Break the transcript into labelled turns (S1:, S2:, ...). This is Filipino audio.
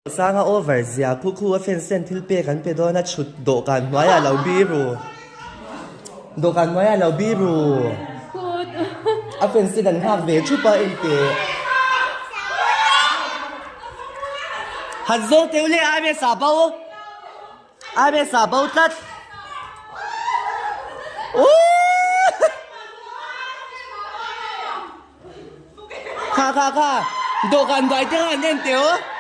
S1: Sanga over zia kuku a fen sen thil pe kan pe do na chut do kan hnuai lo biru do kan hnuai lo biru a fen sen an hak ve chu pa en te Hazzo teule ame sabau tat Ka do kan dai te han en te